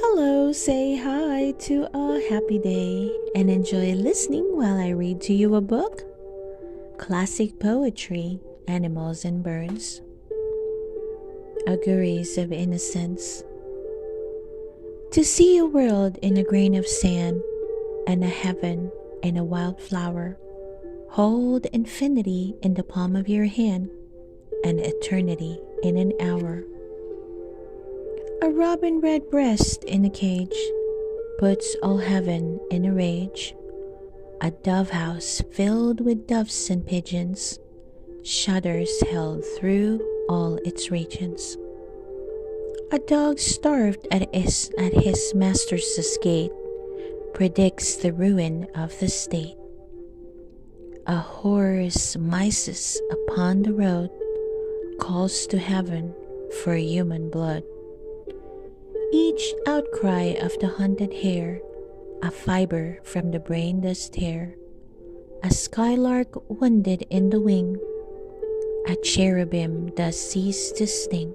Hello, say hi to a happy day and enjoy listening while I read to you a book. Classic poetry, animals and birds. Auguries of innocence. To see a world in a grain of sand and a heaven in a wildflower. Hold infinity in the palm of your hand and eternity in an hour. A robin redbreast in a cage puts all heaven in a rage. A dove house filled with doves and pigeons shudders held through all its regions. A dog starved at his master's gate predicts the ruin of the state. A horse mices upon the road calls to heaven for human blood. Each outcry of the hunted hare a fiber from the brain does tear. A skylark wounded in the wing, a cherubim does cease to sting.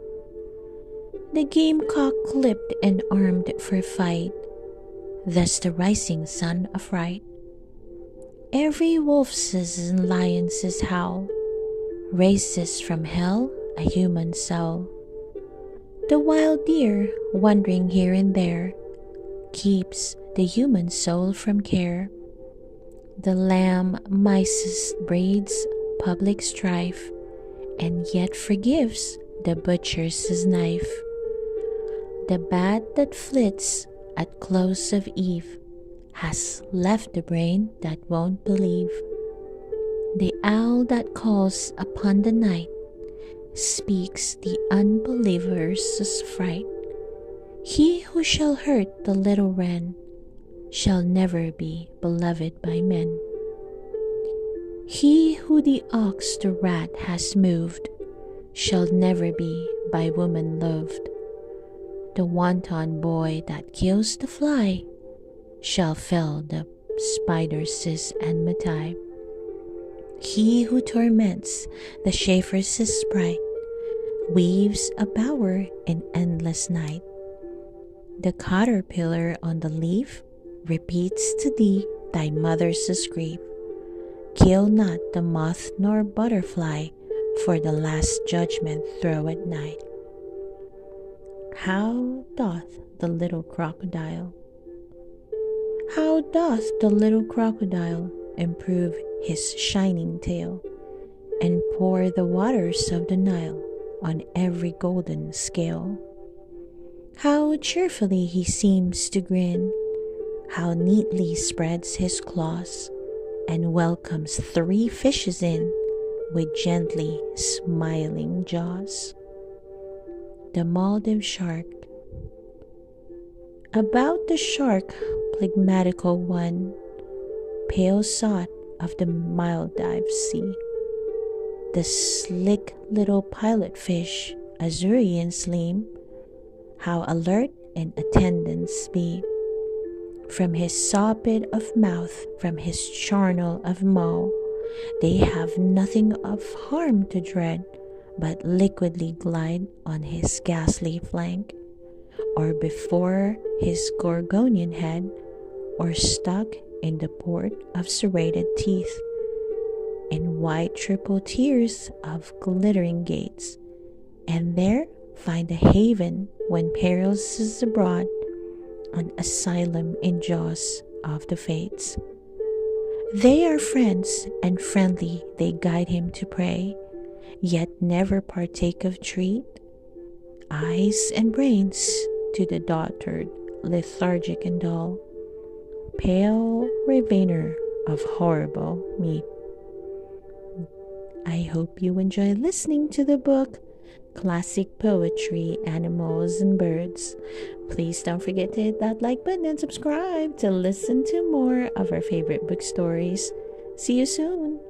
The gamecock clipped and armed for fight, thus the rising sun affright. Every wolf's and lion's howl raises from hell a human soul. The wild deer, wandering here and there, keeps the human soul from care. The lamb mices breeds public strife, and yet forgives the butcher's knife. The bat that flits at close of eve has left the brain that won't believe. The owl that calls upon the night speaks the unbeliever's fright. He who shall hurt the little wren shall never be beloved by men. He who the ox to rat has moved shall never be by woman loved. The wanton boy that kills the fly shall fell the spider's enmity. He who torments the Schaefer's sprite weaves a bower in endless night. The caterpillar on the leaf repeats to thee thy mother's grief. Kill not the moth nor butterfly, for the last judgment throw at night. How doth the little crocodile? How doth the little crocodile improve his shining tail, and pour the waters of the Nile on every golden scale? How cheerfully he seems to grin, how neatly spreads his claws, and welcomes 3 fishes in with gently smiling jaws. The Maldive shark. About the shark, phlegmatical one, pale sot of the Maldive sea, the slick little pilot fish, Azurian slim, how alert in attendance be. From his soppet of mouth, from his charnel of maw, they have nothing of harm to dread, but liquidly glide on his ghastly flank, or before his Gorgonian head, or stuck in the port of serrated teeth, in white triple tiers of glittering gates, and there find a haven when perils is abroad, an asylum in jaws of the fates. They are friends, and friendly they guide him to pray, yet never partake of treat. Eyes and brains to the dotard, lethargic and dull, pale ravainer of horrible meat. I hope you enjoy listening to the book Classic Poetry, Animals and Birds. Please don't forget to hit that like button and subscribe to listen to more of our favorite book stories. See you soon!